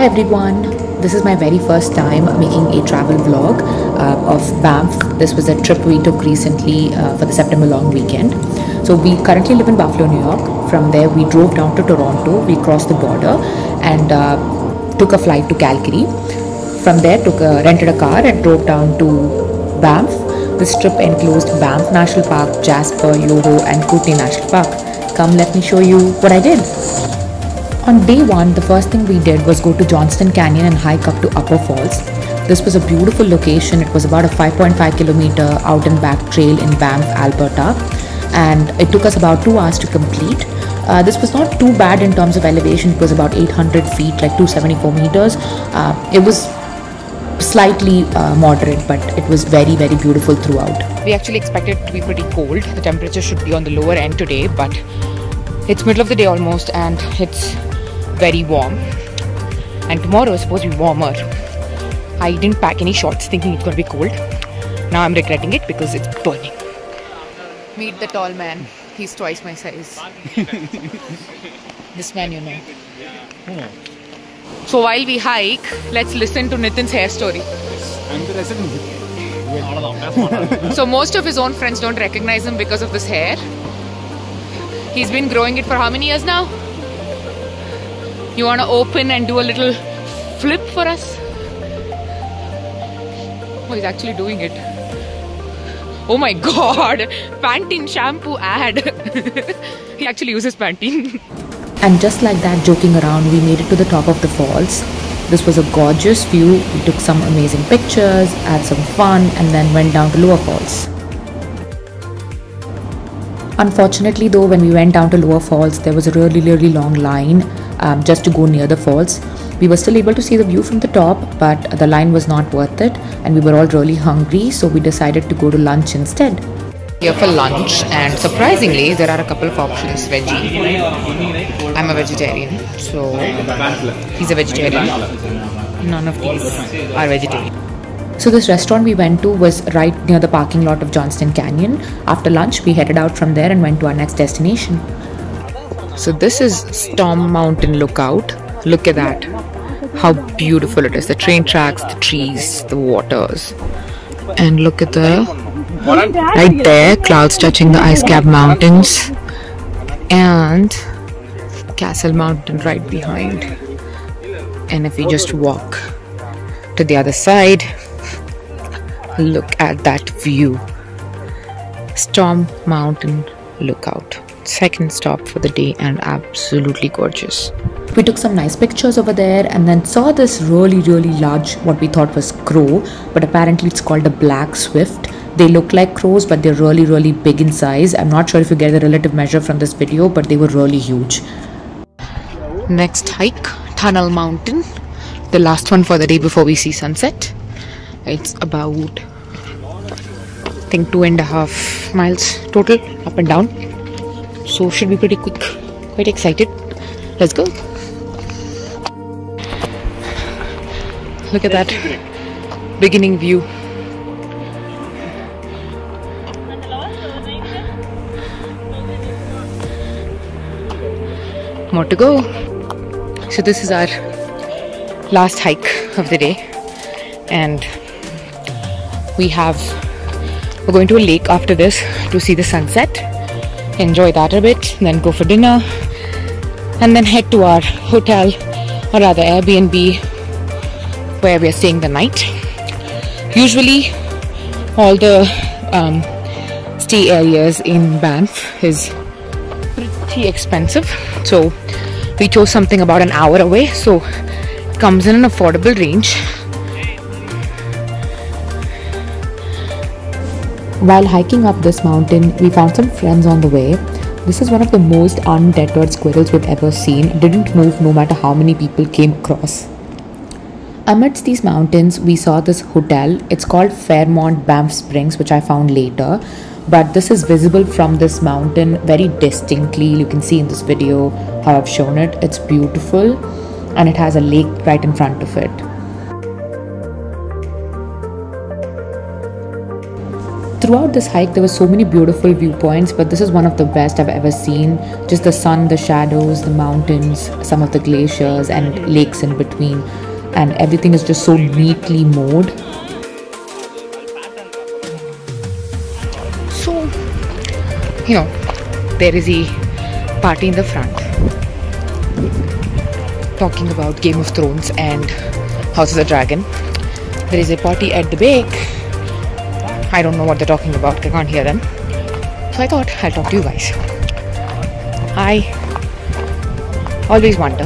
Hi everyone, this is my very first time making a travel vlog of Banff. This was a trip we took recently for the September long weekend. So we currently live in Buffalo, New York. From there we drove down to Toronto, we crossed the border and took a flight to Calgary. From there rented a car and drove down to Banff. This trip enclosed Banff National Park, Jasper, Yoho and Kootenay National Park. Come let me show you what I did. On day one, the first thing we did was go to Johnston Canyon and hike up to Upper Falls. This was a beautiful location. It was about a 5.5 kilometer out and back trail in Banff, Alberta, and it took us about 2 hours to complete. This was not too bad in terms of elevation. It was about 800 feet, like 274 meters. It was slightly moderate, but it was very, very beautiful throughout. We actually expected it to be pretty cold. The temperature should be on the lower end today, but it's middle of the day almost and it's very warm, and tomorrow is supposed to be warmer. I didn't pack any shorts thinking it's going to be cold. Now I'm regretting it because it's burning. Meet the tall man. He's twice my size. This man, you know. So while we hike, let's listen to Nitin's hair story. I'm the resident. So most of his own friends don't recognize him because of this hair. He's been growing it for how many years now? You want to open and do a little flip for us? Oh, he's actually doing it. Oh my god! Pantene shampoo ad. He actually uses Pantene. And just like that, joking around, we made it to the top of the falls. This was a gorgeous view. We took some amazing pictures, had some fun, and then went down to Lower Falls. Unfortunately though, when we went down to Lower Falls, there was a really long line just to go near the falls. We were still able to see the view from the top, but the line was not worth it and we were all really hungry, so we decided to go to lunch instead. Here for lunch, and surprisingly there are a couple of options. Veggie. I'm a vegetarian, so he's a vegetarian. None of these are vegetarian. So this restaurant we went to was right near the parking lot of Johnston Canyon. After lunch, we headed out from there and went to our next destination. So this is Storm Mountain Lookout. Look at that. How beautiful it is. The train tracks, the trees, the waters. And look at right there, clouds touching the ice-capped mountains. And Castle Mountain right behind. And if we just walk to the other side, look at that view. Storm Mountain Lookout. Second stop for the day and absolutely gorgeous. We took some nice pictures over there and then saw this really large, what we thought was crow, but apparently it's called a black swift. They look like crows, but they're really big in size. I'm not sure if you get the relative measure from this video, but they were really huge. Next hike, Tunnel Mountain. The last one for the day before we see sunset. It's about, I think, 2.5 miles total up and down, so should be pretty quick. Quite excited. Let's go. Look at that beginning view. More to go. So this is our last hike of the day, and we're going to a lake after this to see the sunset, enjoy that a bit, then go for dinner, and then head to our hotel, or rather Airbnb, where we are staying the night. Usually all the stay areas in Banff is pretty expensive, so we chose something about an hour away, so it comes in an affordable range. While hiking up this mountain, we found some friends on the way. This is one of the most undeterred squirrels we've ever seen. It didn't move no matter how many people came across. Amidst these mountains, we saw this hotel. It's called Fairmont Banff Springs, which I found later. But this is visible from this mountain very distinctly. You can see in this video how I've shown it. It's beautiful and it has a lake right in front of it. Throughout this hike, there were so many beautiful viewpoints, but this is one of the best I've ever seen. Just the sun, the shadows, the mountains, some of the glaciers and lakes in between, and everything is just so neatly mowed. So, there is a party in the front talking about Game of Thrones and House of the Dragon. There is a party at the back. I don't know what they're talking about. I can't hear them. So I thought I'll talk to you guys. I always wonder,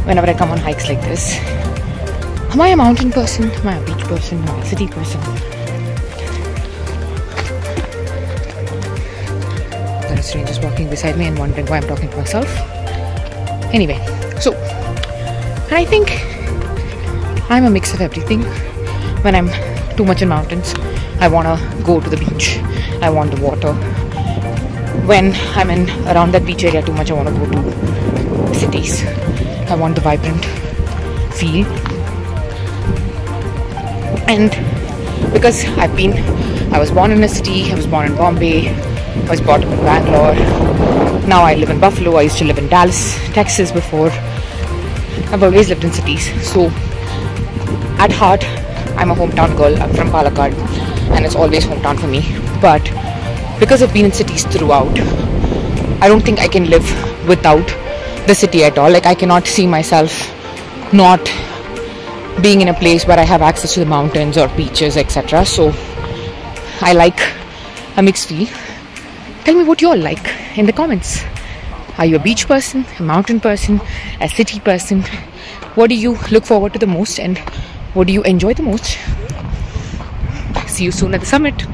whenever I come on hikes like this, am I a mountain person? Am I a beach person? Am I a city person? There are strangers walking beside me and wondering why I'm talking to myself. Anyway, so, and I think I'm a mix of everything. When I'm too much in mountains, I want to go to the beach. I want the water. When I'm in around that beach area too much, I want to go to cities. I want the vibrant feel. And because I was born in a city, I was born in Bombay, I was brought up in Bangalore. Now I live in Buffalo. I used to live in Dallas, Texas before. I've always lived in cities. So at heart, I'm a hometown girl. I'm from Palakkad and it's always hometown for me. But because I've been in cities throughout, I don't think I can live without the city at all. Like, I cannot see myself not being in a place where I have access to the mountains or beaches, etc. So I like a mixed feel. Tell me what you all like in the comments. Are you a beach person, a mountain person, a city person? What do you look forward to the most and what do you enjoy the most? See you soon at the summit.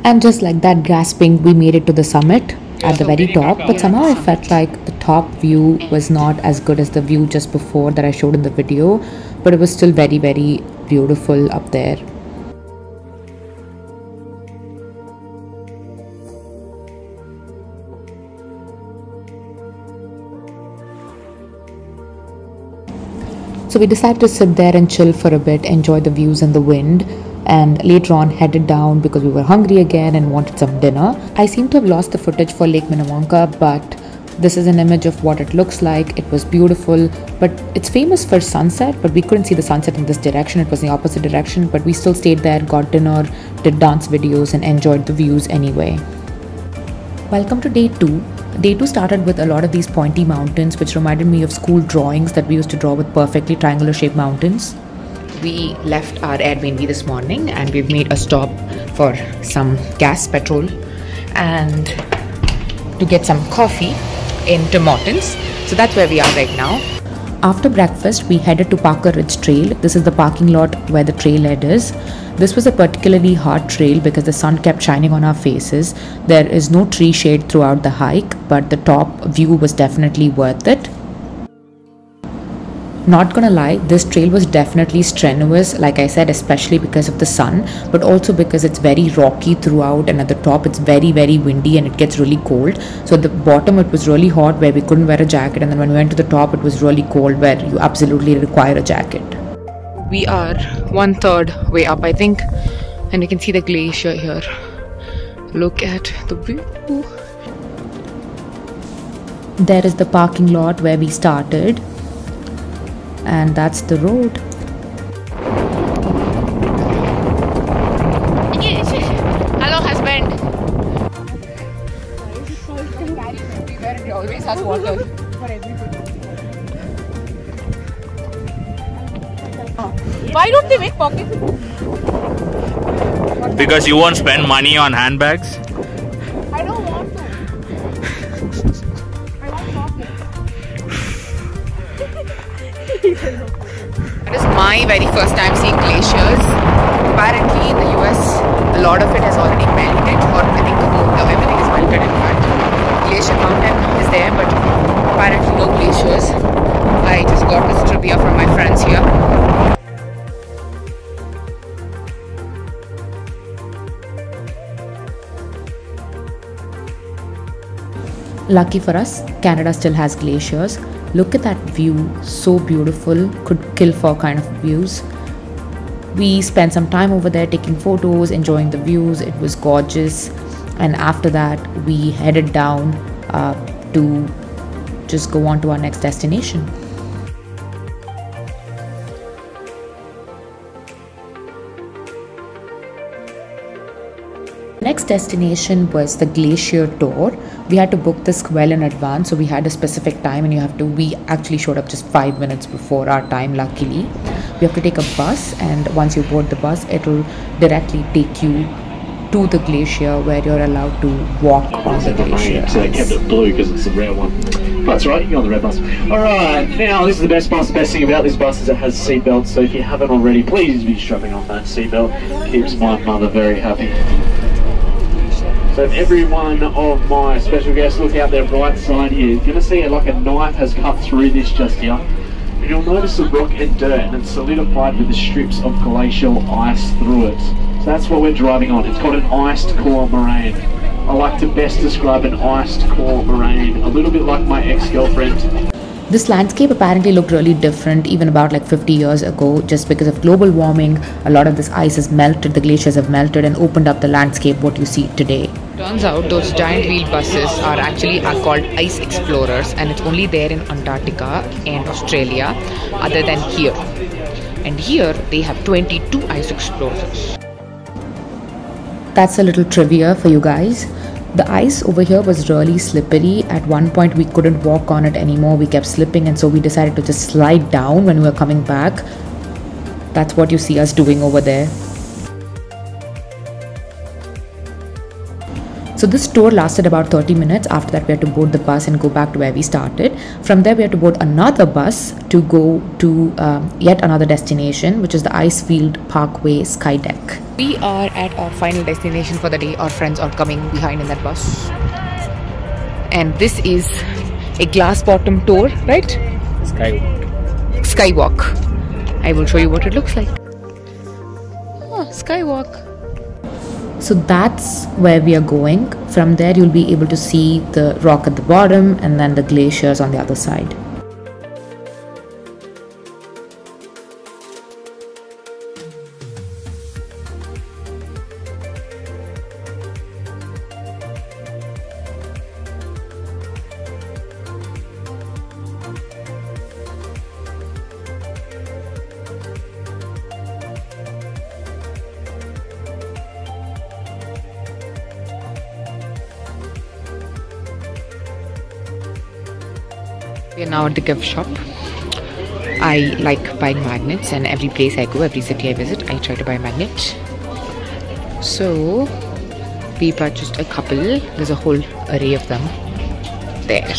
And just like that, gasping, we made it to the summit at the very top. But somehow I felt like the top view was not as good as the view just before that I showed in the video. But it was still very, very beautiful up there. So we decided to sit there and chill for a bit, enjoy the views and the wind, and later on headed down because we were hungry again and wanted some dinner. I seem to have lost the footage for Lake Minnewanka, but this is an image of what it looks like. It was beautiful, but it's famous for sunset, but we couldn't see the sunset in this direction. It was in the opposite direction, but we still stayed there, got dinner, did dance videos and enjoyed the views anyway. Welcome to day 2. Day 2 started with a lot of these pointy mountains, which reminded me of school drawings that we used to draw with perfectly triangular shaped mountains. We left our Airbnb this morning and we've made a stop for some petrol, and to get some coffee in Tim Hortons. So that's where we are right now. After breakfast, we headed to Parker Ridge Trail. This is the parking lot where the trailhead is. This was a particularly hot trail because the sun kept shining on our faces. There is no tree shade throughout the hike, but the top view was definitely worth it. Not gonna lie, this trail was definitely strenuous, like I said, especially because of the sun, but also because it's very rocky throughout, and at the top it's very, very windy and it gets really cold. So at the bottom it was really hot where we couldn't wear a jacket, and then when we went to the top it was really cold where you absolutely require a jacket. We are 1/3 way up, I think, and you can see the glacier here. Look at the view. There is the parking lot where we started, and that's the road. Hello, husband. He always has water for everybody. Why don't they make pockets? Because you won't spend money on handbags. I don't want to. I want pockets. It is my very first time seeing glaciers. Apparently in the US, a lot of it has already melted, or I think everything is melted in fact. Glacier Mountain is there, but apparently no glaciers. I just got this trivia from my friends here. Lucky for us, Canada still has glaciers. Look at that view, so beautiful, could kill for kind of views. We spent some time over there taking photos, enjoying the views. It was gorgeous. And after that, we headed down to just go on to our next destination. Next destination was the Glacier tour. We had to book this well in advance, so we had a specific time, and we actually showed up just 5 minutes before our time, luckily. We have to take a bus, and once you board the bus, it'll directly take you to the glacier where you're allowed to walk on the glacier. So they kept it blue because it's a rare one. That's right, you're on the red bus. Alright, now this is the best bus. The best thing about this bus is it has seatbelts, so if you haven't already, please be strapping on that seatbelt. Keeps my mother very happy. So every one of my special guests, look out their right side here. You're going to see like a knife has cut through this just here. And you'll notice the rock and dirt, and it's solidified with the strips of glacial ice through it. So that's what we're driving on. It's called an iced core moraine. I like to best describe an iced core moraine, a little bit like my ex-girlfriend. This landscape apparently looked really different even about like 50 years ago, just because of global warming. A lot of this ice has melted, the glaciers have melted and opened up the landscape what you see today. Turns out those giant wheel buses are called ice explorers, and it's only there in Antarctica and Australia other than here. And here they have 22 ice explorers. That's a little trivia for you guys. The ice over here was really slippery. At one point we couldn't walk on it anymore. We kept slipping, and so we decided to just slide down when we were coming back. That's what you see us doing over there. So this tour lasted about 30 minutes. After that, we had to board the bus and go back to where we started. From there, we had to board another bus to go to yet another destination, which is the Icefield Parkway Sky Deck. We are at our final destination for the day. Our friends are coming behind in that bus. And this is a glass bottom tour, right? Skywalk. Skywalk. I will show you what it looks like. Oh, Skywalk. So that's where we are going. From there you'll be able to see the rock at the bottom and then the glaciers on the other side. We are now at the gift shop. I like buying magnets, and every place I go, every city I visit, I try to buy a magnet. So we purchased a couple. There's a whole array of them there.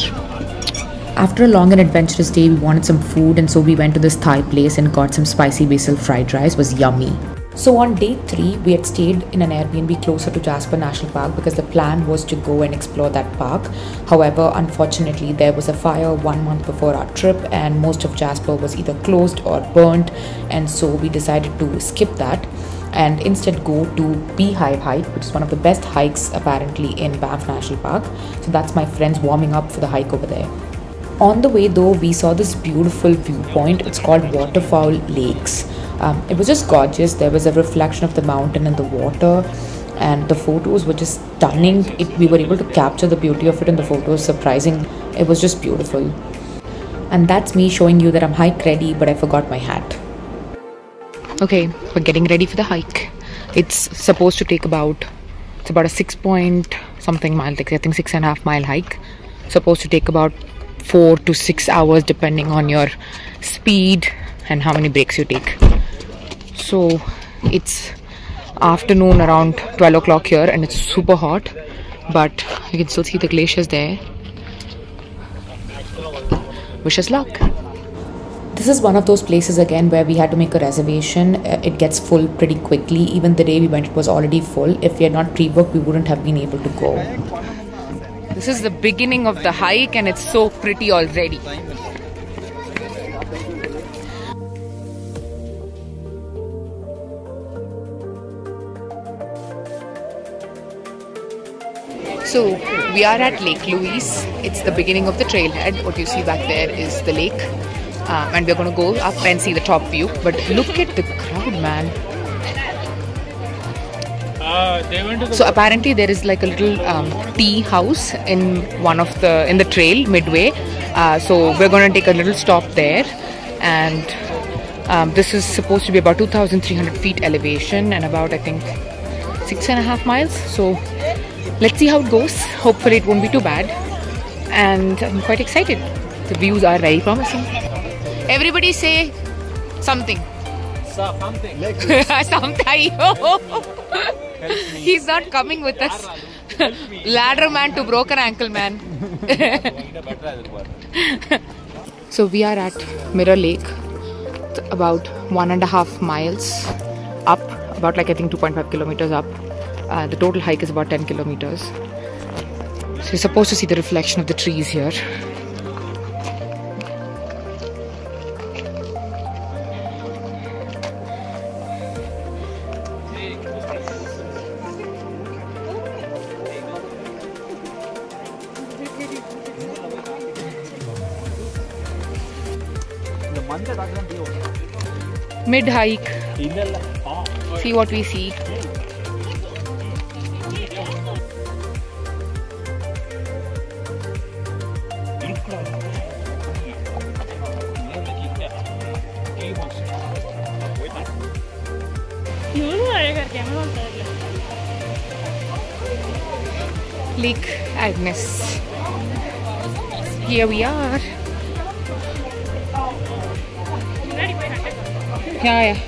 After a long and adventurous day, we wanted some food, and so we went to this Thai place and got some spicy basil fried rice. It was yummy. So on day 3, we had stayed in an Airbnb closer to Jasper National Park because the plan was to go and explore that park. However, unfortunately, there was a fire 1 month before our trip, and most of Jasper was either closed or burnt, and so we decided to skip that and instead go to Beehive Hike, which is one of the best hikes apparently in Banff National Park. So that's my friends warming up for the hike over there. On the way though, we saw this beautiful viewpoint. It's called Waterfowl Lakes. It was just gorgeous. There was a reflection of the mountain in the water, and the photos were just stunning. We were able to capture the beauty of it in the photos. Surprising, it was just beautiful. And that's me showing you that I'm hike ready, but I forgot my hat. Okay, we're getting ready for the hike. It's supposed to take it's about a 6 point something mile, I think 6.5 mile hike. Supposed to take about 4 to 6 hours depending on your speed and how many breaks you take. So it's afternoon around 12 o'clock here, and it's super hot, but you can still see the glaciers there. Wish us luck. This is one of those places again where we had to make a reservation. It gets full pretty quickly. Even the day we went, it was already full. If we had not pre-booked, we wouldn't have been able to go. This is the beginning of the hike, and it's so pretty already. So we are at Lake Louise. It's the beginning of the trailhead. What you see back there is the lake. and we're going to go up and see the top view. But look at the crowd, man. So apparently there is like a little tea house in the trail midway. So we're going to take a little stop there, and this is supposed to be about 2,300 feet elevation and about, I think, 6.5 miles. So let's see how it goes. Hopefully it won't be too bad, and I'm quite excited. The views are very promising. Everybody say something. Something. He's not coming with us. Ladder man to broken ankle man. So we are at Mirror Lake. It's about 1.5 miles up, about like I think 2.5 kilometers up. The total hike is about 10 kilometers. So you're supposed to see the reflection of the trees here. Mid hike. See what we see. Lake Agnes. Here we are. Yeah.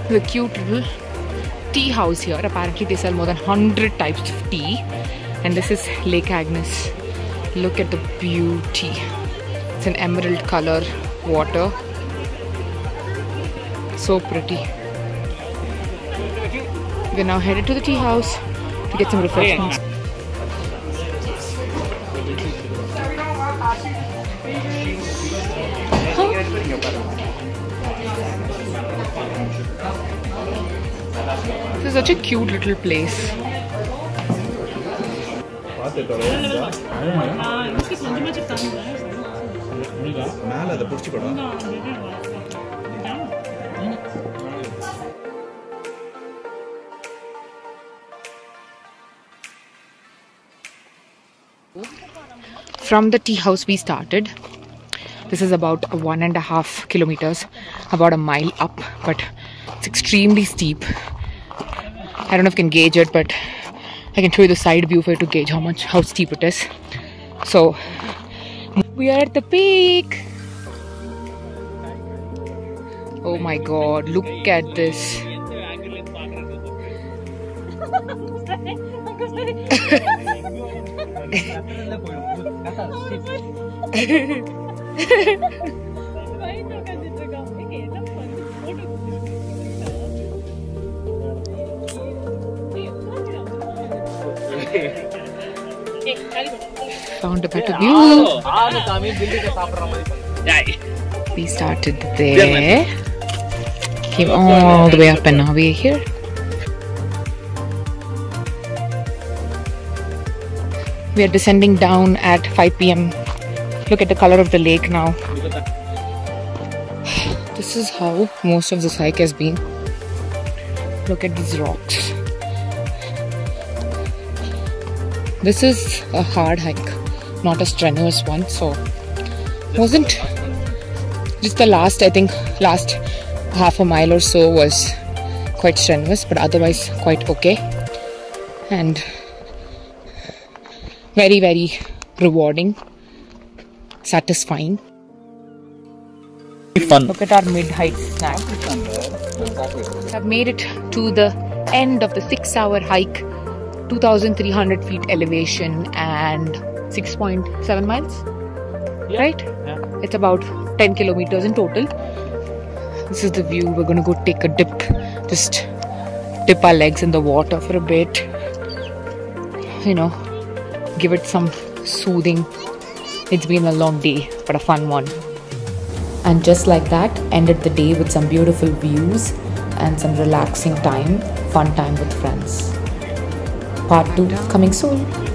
The cute little tea house here. Apparently they sell more than 100 types of tea. And this is Lake Agnes. Look at the beauty. It's an emerald color water. So pretty. We're now headed to the tea house to get some refreshments. This is such a cute little place. From the tea house we started. This is about 1.5 kilometers, about a mile up, but it's extremely steep. I don't know if you can gauge it, but I can show you the side view for you to gauge how steep it is. So we are at the peak. Oh my god, look at this. Found a better view. We started there, came all the way up, and now we're here. We are descending down at 5 p.m. Look at the color of the lake now. This is how most of this hike has been. Look at these rocks. This is a hard hike, not a strenuous one, so wasn't just the last half a mile or so was quite strenuous, but otherwise quite okay and very, very rewarding, satisfying. Fun. Look at our mid-hike snack. I've made it to the end of the 6-hour hike, 2,300 feet elevation and 6.7 miles, yeah. Right? Yeah. It's about 10 kilometers in total. This is the view. We're going to go take a dip, just dip our legs in the water for a bit, you know, give it some soothing. It's been a long day, but a fun one. And just like that, ended the day with some beautiful views and some relaxing time, fun time with friends. Part 2 coming soon.